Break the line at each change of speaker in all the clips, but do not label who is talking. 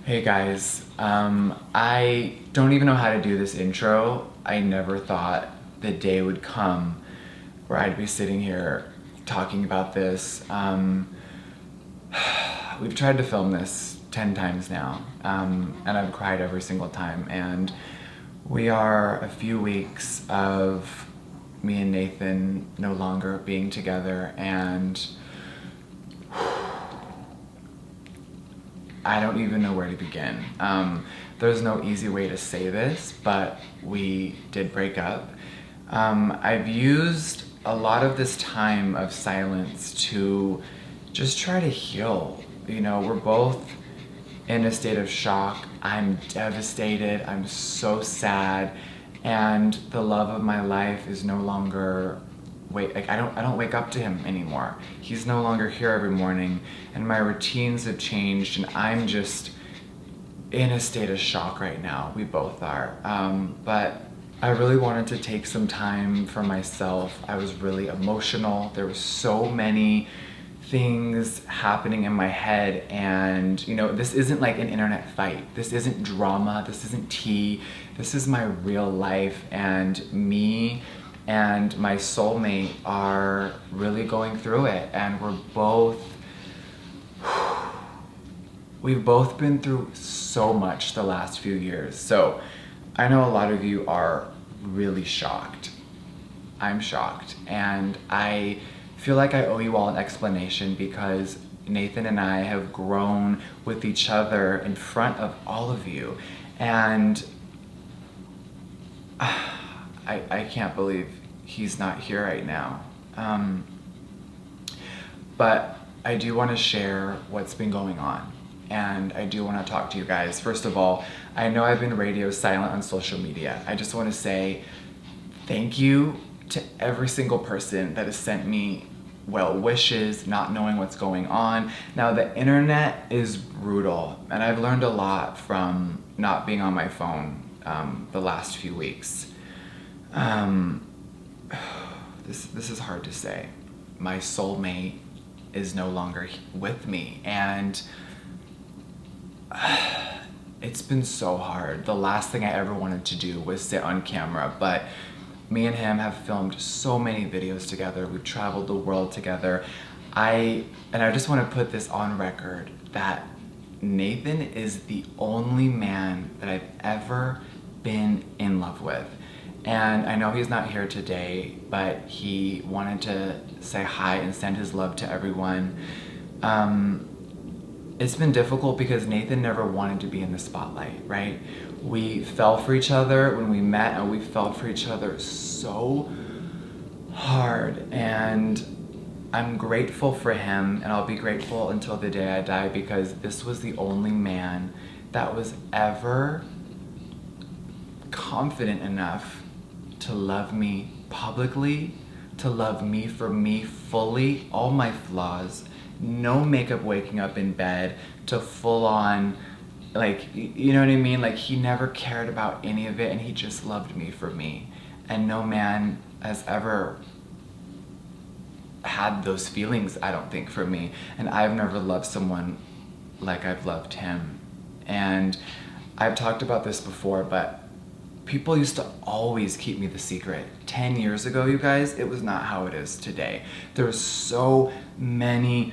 Hey guys, I don't even know how to do this intro. I never thought the day would come where I'd be sitting here talking about this. We've tried to film this 10 times now, and I've cried every single time. And we are a few weeks of me and Nathan no longer being together, and I don't even know where to begin. There's no easy way to say this, but we did break up. I've used a lot of this time of silence to just try to heal. You know, we're both in a state of shock. I'm devastated. I'm so sad. And the love of my life is no longer I don't wake up to him anymore. He's no longer here every morning, and my routines have changed, and I'm just in a state of shock right now. We both are. But I really wanted to take some time for myself. I was really emotional. There were so many things happening in my head, and you know, this isn't like an internet fight. This isn't drama. This isn't tea. This is my real life, and me and my soulmate are really going through it, and we've both been through so much the last few years. So I know a lot of you are really shocked. I'm shocked, and I feel like I owe you all an explanation because Nathan and I have grown with each other in front of all of you, and I can't believe he's not here right now. But I do want to share what's been going on, and I do want to talk to you guys. First of all, I know I've been radio silent on social media. I just want to say thank you to every single person that has sent me well wishes, not knowing what's going on. Now, the internet is brutal, and I've learned a lot from not being on my phone the last few weeks. This is hard to say. My soulmate is no longer with me, and it's been so hard. The last thing I ever wanted to do was sit on camera, but me and him have filmed so many videos together. We've traveled the world together. I just want to put this on record that Nathan is the only man that I've ever been in love with. And I know he's not here today, but he wanted to say hi and send his love to everyone. It's been difficult because Nathan never wanted to be in the spotlight, right? We fell for each other when we met, and we fell for each other so hard. And I'm grateful for him, and I'll be grateful until the day I die, because this was the only man that was ever confident enough to love me publicly, to love me for me fully, all my flaws, no makeup waking up in bed, to full on, like, you know what I mean? Like, he never cared about any of it, and he just loved me for me. And no man has ever had those feelings, I don't think, for me. And I've never loved someone like I've loved him. And I've talked about this before, but people used to always keep me the secret. 10 years ago, you guys, it was not how it is today. There were so many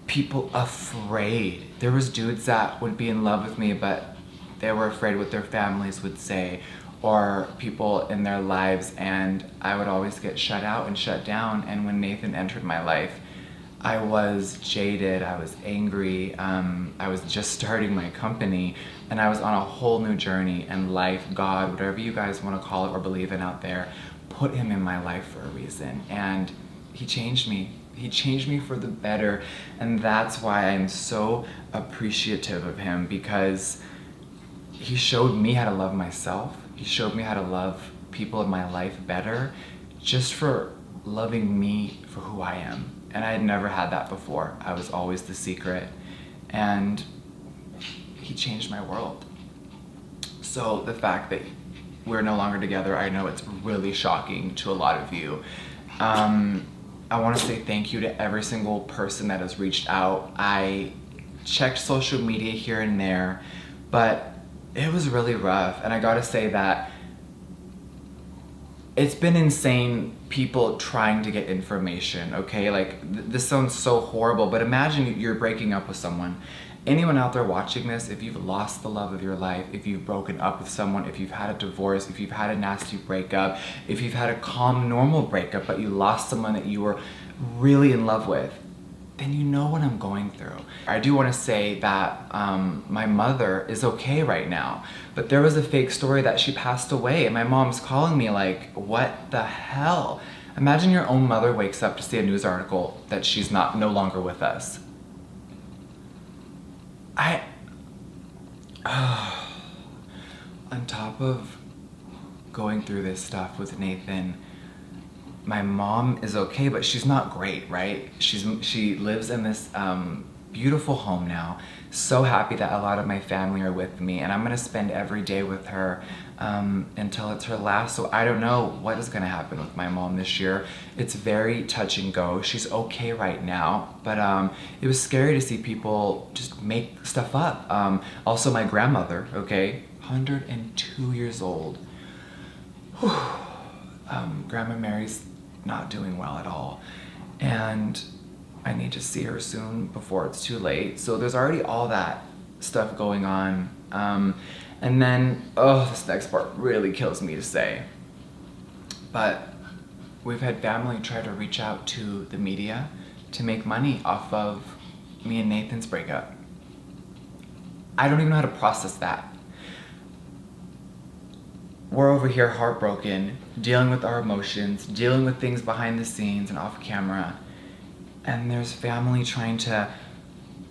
people afraid. There was dudes that would be in love with me, but they were afraid what their families would say, or people in their lives, and I would always get shut out and shut down. And when Nathan entered my life, I was jaded, I was angry, I was just starting my company, and I was on a whole new journey, and life, God, whatever you guys want to call it or believe in out there, put him in my life for a reason. And he changed me. He changed me for the better, and that's why I'm so appreciative of him, because he showed me how to love myself. He showed me how to love people in my life better, just for loving me for who I am. And I had never had that before. I was always the secret, and he changed my world. So the fact that we're no longer together, I know it's really shocking to a lot of you. I want to say thank you to every single person that has reached out. I checked social media here and there, but it was really rough. And I gotta say that it's been insane, people trying to get information, okay? Like, this sounds so horrible, but imagine you're breaking up with someone. Anyone out there watching this, if you've lost the love of your life, if you've broken up with someone, if you've had a divorce, if you've had a nasty breakup, if you've had a calm, normal breakup, but you lost someone that you were really in love with, then you know what I'm going through. I do want to say that my mother is okay right now, but there was a fake story that she passed away, and my mom's calling me like, what the hell? Imagine your own mother wakes up to see a news article that she's no longer with us. On top of going through this stuff with Nathan, my mom is okay, but she's not great, right? She lives in this beautiful home now. So happy that a lot of my family are with me, and I'm gonna spend every day with her until it's her last. So I don't know what is gonna happen with my mom this year. It's very touch and go. She's okay right now, but it was scary to see people just make stuff up. Also, my grandmother, okay, 102 years old. Grandma Mary's not doing well at all, and I need to see her soon before it's too late. So there's already all that stuff going on. And then, this next part really kills me to say, but we've had family try to reach out to the media to make money off of me and Nathan's breakup. I don't even know how to process that. We're over here heartbroken, dealing with our emotions, dealing with things behind the scenes and off camera. And there's family trying to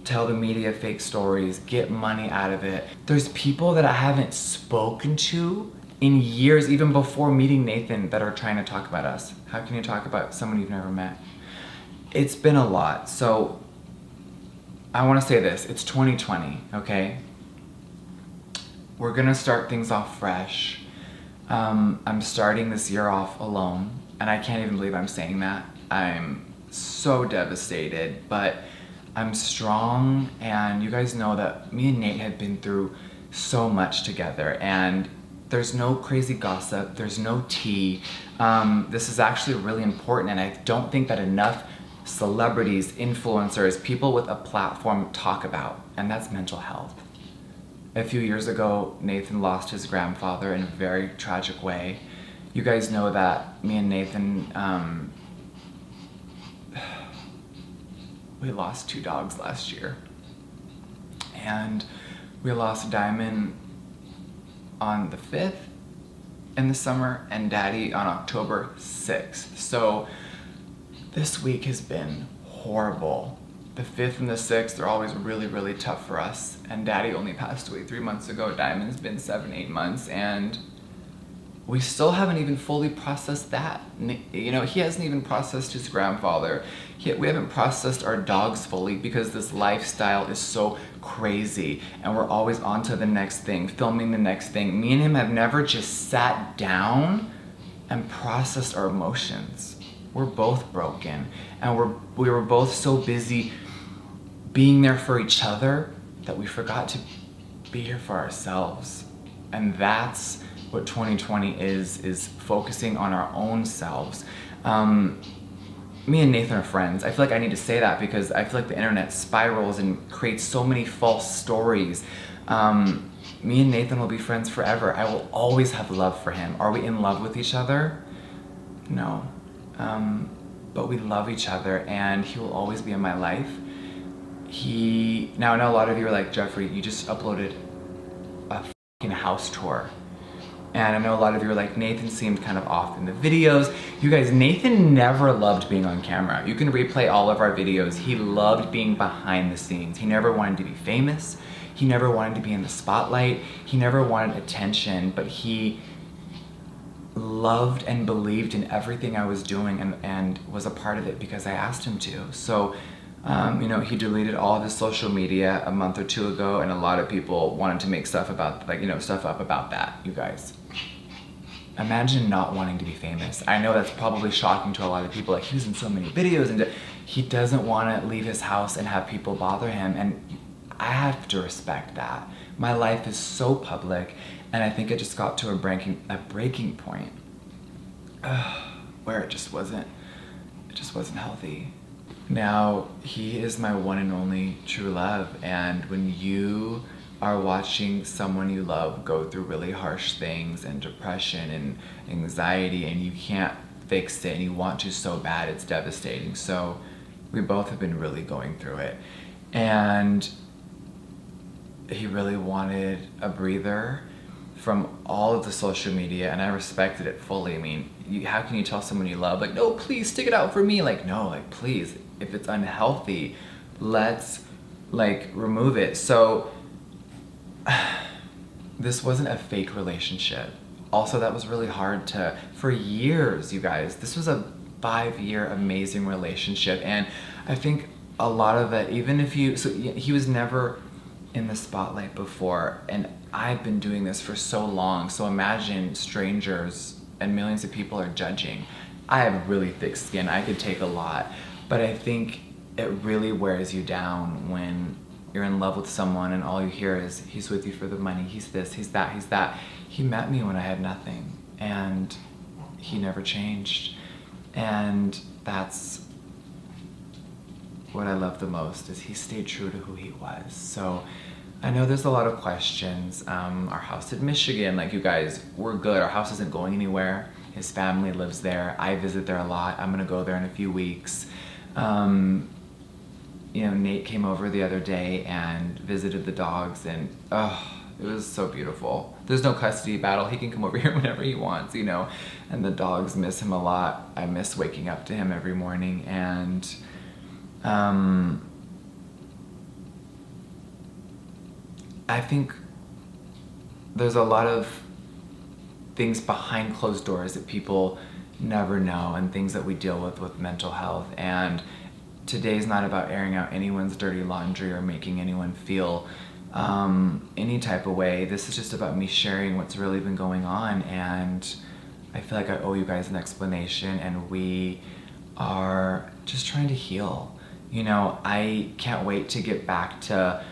tell the media fake stories, get money out of it. There's people that I haven't spoken to in years, even before meeting Nathan, that are trying to talk about us. How can you talk about someone you've never met? It's been a lot. So I want to say this, it's 2020, okay? We're gonna start things off fresh. I'm starting this year off alone, and I can't even believe I'm saying that. I'm so devastated, but I'm strong, and you guys know that me and Nate have been through so much together, and there's no crazy gossip, there's no tea. This is actually really important, and I don't think that enough celebrities, influencers, people with a platform talk about, and that's mental health. A few years ago, Nathan lost his grandfather in a very tragic way. You guys know that me and Nathan, we lost 2 dogs last year. And we lost Diamond on the 5th in the summer and Daddy on October 6th. So this week has been horrible. The 5th and the 6th are always really, really tough for us. And Daddy only passed away 3 months ago. Diamond's been 7-8 months, and we still haven't even fully processed that. You know, he hasn't even processed his grandfather. We haven't processed our dogs fully because this lifestyle is so crazy, and we're always on to the next thing, filming the next thing. Me and him have never just sat down and processed our emotions. We're both broken, and we were both so busy being there for each other that we forgot to be here for ourselves. And that's what 2020 is focusing on our own selves. Me and Nathan are friends. I feel like I need to say that because I feel like the internet spirals and creates so many false stories. Me and Nathan will be friends forever. I will always have love for him. Are we in love with each other? No. But we love each other, and he will always be in my life. Now I know a lot of you are like, Jeffrey, you just uploaded a fucking house tour. And I know a lot of you are like, Nathan seemed kind of off in the videos. You guys, Nathan never loved being on camera. You can replay all of our videos. He loved being behind the scenes. He never wanted to be famous. He never wanted to be in the spotlight. He never wanted attention, but he loved and believed in everything I was doing and was a part of it because I asked him to. So, you know, he deleted all of his social media a month or 2 ago, and a lot of people wanted to make stuff about, like, you know, stuff up about that, you guys. Imagine not wanting to be famous. I know that's probably shocking to a lot of people, like, he was in so many videos, and he doesn't want to leave his house and have people bother him, and I have to respect that. My life is so public, and I think it just got to a breaking point where it just wasn't healthy. Now, he is my one and only true love, and when you are watching someone you love go through really harsh things and depression and anxiety, and you can't fix it and you want to so bad, it's devastating. So we both have been really going through it, and he really wanted a breather from all of the social media, and I respected it fully. I mean, how can you tell someone you love, like, no, please stick it out for me? Like, no, like, please, if it's unhealthy, let's, like, remove it. So this wasn't a fake relationship. Also, that was really hard for years, you guys. This was a 5-year amazing relationship, and I think a lot of it, even if he was never in the spotlight before, and I've been doing this for so long, so imagine strangers and millions of people are judging. I have really thick skin, I could take a lot, but I think it really wears you down when you're in love with someone and all you hear is, he's with you for the money, he's this, he's that, he's that. He met me when I had nothing, and he never changed. And that's what I love the most, is he stayed true to who he was. So I know there's a lot of questions. Our house in Michigan, like, you guys, we're good. Our house isn't going anywhere. His family lives there. I visit there a lot. I'm gonna go there in a few weeks. Nate came over the other day and visited the dogs, and it was so beautiful. There's no custody battle. He can come over here whenever he wants, and the dogs miss him a lot. I miss waking up to him every morning, and I think there's a lot of things behind closed doors that people never know, and things that we deal with mental health. And today's not about airing out anyone's dirty laundry or making anyone feel any type of way. This is just about me sharing what's really been going on, and I feel like I owe you guys an explanation, and we are just trying to heal. I can't wait to get back to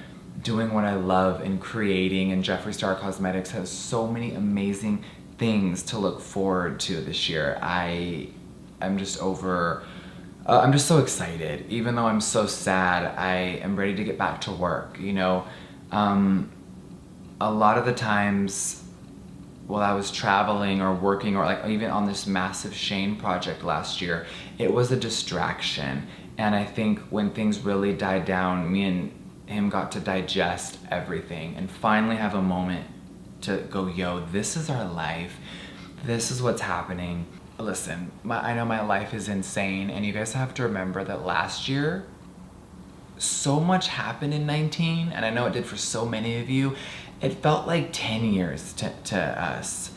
doing what I love and creating, and Jeffree Star Cosmetics has so many amazing things to look forward to this year. I'm just so excited. Even though I'm so sad, I am ready to get back to work. A lot of the times while I was traveling or working, or like even on this massive Shane project last year, it was a distraction. And I think when things really died down, me and him got to digest everything and finally have a moment to go, yo, this is our life. This is what's happening. Listen, I know my life is insane, and you guys have to remember that last year, so much happened in 19, and I know it did for so many of you. It felt like 10 years to us.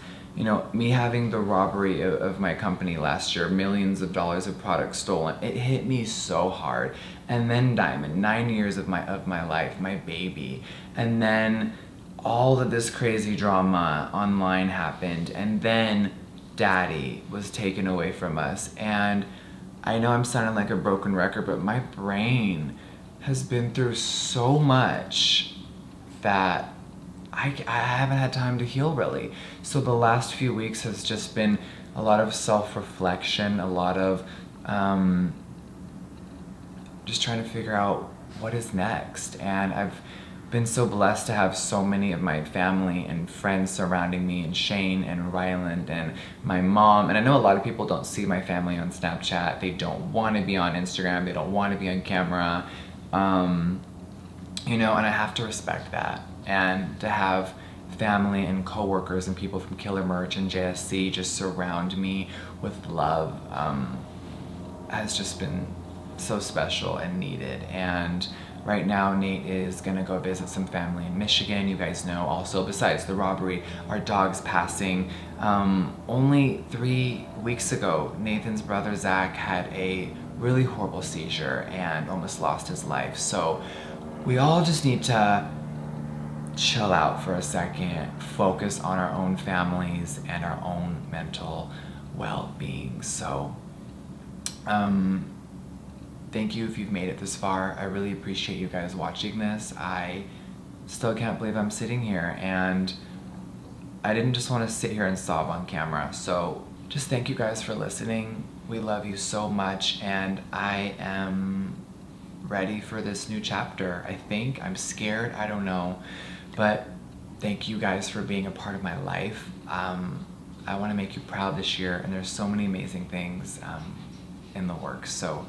Me having the robbery of my company last year, millions of dollars of products stolen, it hit me so hard. And then Diamond, 9 years of my life, my baby. And then all of this crazy drama online happened, and then Daddy was taken away from us. And I know I'm sounding like a broken record, but my brain has been through so much that I haven't had time to heal, really. So the last few weeks has just been a lot of self-reflection, a lot of just trying to figure out what is next. And I've been so blessed to have so many of my family and friends surrounding me, and Shane and Ryland and my mom. And I know a lot of people don't see my family on Snapchat. They don't want to be on Instagram. They don't want to be on camera. And I have to respect that. And to have family and coworkers and people from Killer Merch and JSC just surround me with love has just been so special and needed. And right now, Nate is gonna go visit some family in Michigan. You guys know also, besides the robbery, our dog's passing. Only 3 weeks ago, Nathan's brother Zach had a really horrible seizure and almost lost his life. So we all just need to chill out for a second, focus on our own families and our own mental well-being. So thank you if you've made it this far. I really appreciate you guys watching this. I still can't believe I'm sitting here, and I didn't just want to sit here and sob on camera. So just thank you guys for listening. We love you so much, and I am ready for this new chapter. I think I'm scared, I don't know, but thank you guys for being a part of my life. I want to make you proud this year, and there's so many amazing things in the works. So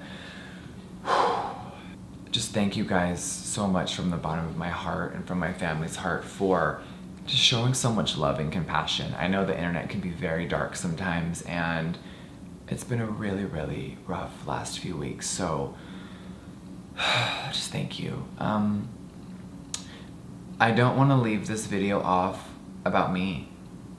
just thank you guys so much from the bottom of my heart and from my family's heart for just showing so much love and compassion. I know the internet can be very dark sometimes, and it's been a really, really rough last few weeks. So just thank you. I don't want to leave this video off about me.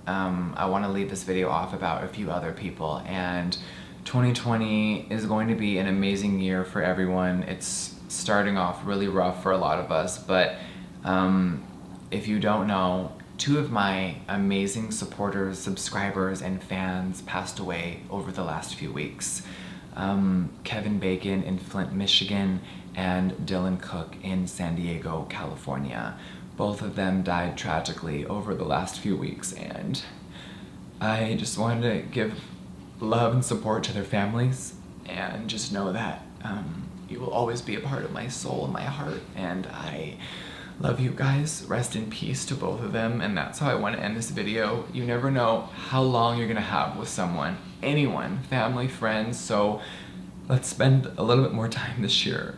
I want to leave this video off about a few other people, and 2020 is going to be an amazing year for everyone. It's starting off really rough for a lot of us, but if you don't know, 2 of my amazing supporters, subscribers, and fans passed away over the last few weeks. Kevin Bacon in Flint, Michigan, and Dylan Cook in San Diego, California. Both of them died tragically over the last few weeks, and I just wanted to give love and support to their families, and just know that you will always be a part of my soul and my heart, and I love you guys. Rest in peace to both of them, and that's how I want to end this video. You never know how long you're gonna have with someone, anyone, family, friends, so let's spend a little bit more time this year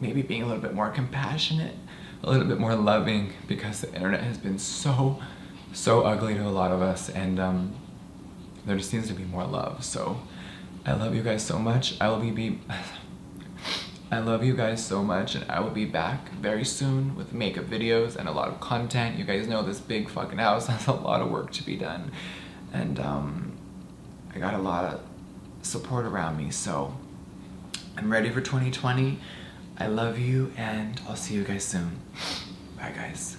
maybe being a little bit more compassionate, a little bit more loving, because the internet has been so ugly to a lot of us, and there just needs to be more love. So I love you guys so much. I love you guys so much, and I will be back very soon with makeup videos and a lot of content. You guys know this big fucking house has a lot of work to be done, and I got a lot of support around me, so I'm ready for 2020. I love you, and I'll see you guys soon. Bye, guys.